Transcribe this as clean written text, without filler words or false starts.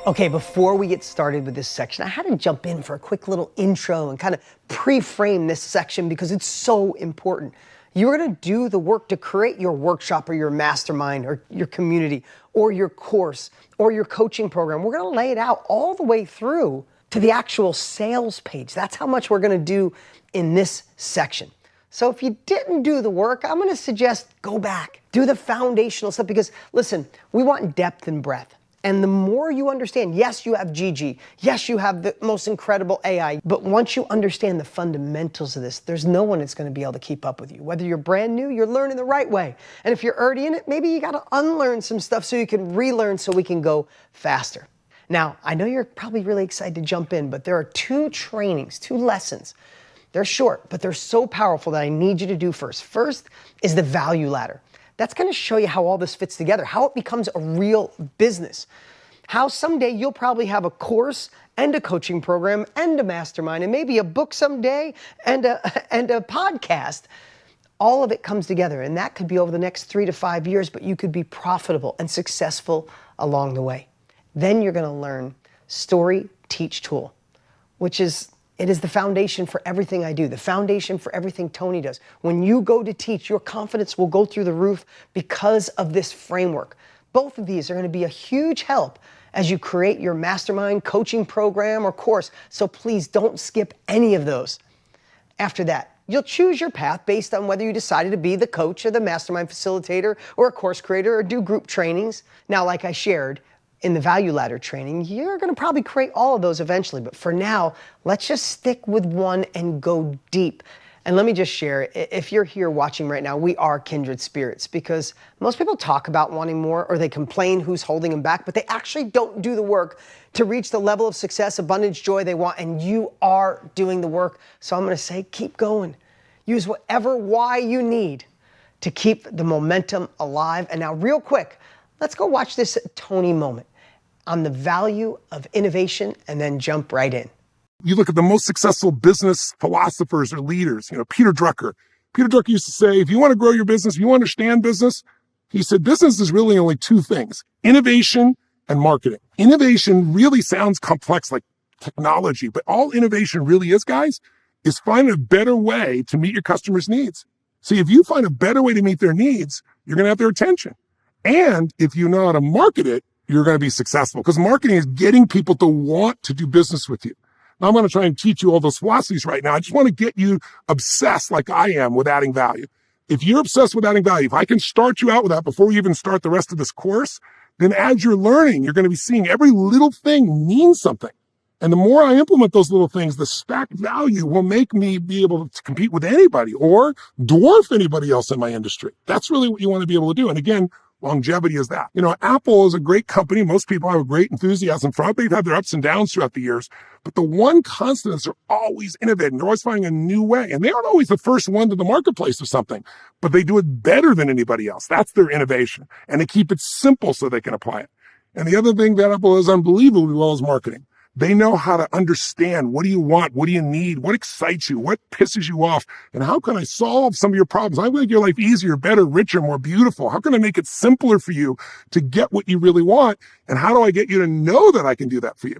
Okay, before we get started with this section, I had to jump in for a quick little intro and kind of pre-frame this section because it's so important. You're gonna do the work to create your workshop or your mastermind or your community or your course or your coaching program. We're gonna lay it out all the way through to the actual sales page. That's how much we're gonna do in this section. So if you didn't do the work, I'm gonna suggest go back, do the foundational stuff because listen, we want depth and breadth. And the more you understand, yes, you have Gigi, yes, you have the most incredible AI, but once you understand the fundamentals of this, there's no one that's gonna be able to keep up with you. Whether you're brand new, you're learning the right way. And if you're already in it, maybe you gotta unlearn some stuff so you can relearn so we can go faster. Now, I know you're probably really excited to jump in, but there are two trainings, two lessons. They're short, but they're so powerful that I need you to do first. First is the value ladder. That's gonna show you how all this fits together, how it becomes a real business. How someday you'll probably have a course and a coaching program and a mastermind and maybe a book someday and a podcast. All of it comes together, and that could be over the next 3 to 5 years, but you could be profitable and successful along the way. Then you're gonna learn Story Teach Tool, which is it is the foundation for everything I do, the foundation for everything Tony does. When you go to teach, your confidence will go through the roof because of this framework. Both of these are gonna be a huge help as you create your mastermind, coaching program, or course. So please don't skip any of those. After that, you'll choose your path based on whether you decided to be the coach or the mastermind facilitator or a course creator or do group trainings. Now, like I shared, in the value ladder training, you're gonna probably create all of those eventually, but for now, let's just stick with one and go deep. And let me just share, if you're here watching right now, we are kindred spirits because most people talk about wanting more or they complain who's holding them back, but they actually don't do the work to reach the level of success, abundance, joy they want, and you are doing the work. So I'm gonna say, keep going. Use whatever why you need to keep the momentum alive. And now real quick, let's go watch this Tony moment on the value of innovation and then jump right in. You look at the most successful business philosophers or leaders, Peter Drucker. Peter Drucker used to say, if you want to grow your business, if you understand business, he said, business is really only two things, innovation and marketing. Innovation really sounds complex like technology, but all innovation really is, guys, is finding a better way to meet your customers' needs. See, if you find a better way to meet their needs, you're going to have their attention. And if you know how to market it, you're going to be successful because marketing is getting people to want to do business with you. Now, I'm going to try and teach you all those philosophies right now. I just want to get you obsessed like I am with adding value. If you're obsessed with adding value, if I can start you out with that before you even start the rest of this course, then as you're learning, you're going to be seeing every little thing means something. And the more I implement those little things, the stacked value will make me be able to compete with anybody or dwarf anybody else in my industry. That's really what you want to be able to do. And again, longevity is that. Apple is a great company. Most people have a great enthusiasm for it. They've had their ups and downs throughout the years. But the one constant is they're always innovating. They're always finding a new way. And they aren't always the first one to the marketplace of something, but they do it better than anybody else. That's their innovation. And they keep it simple so they can apply it. And the other thing that Apple does unbelievably well is marketing. They know how to understand what do you want, what do you need, what excites you, what pisses you off, and how can I solve some of your problems? How can I make your life easier, better, richer, more beautiful? How can I make it simpler for you to get what you really want? And how do I get you to know that I can do that for you?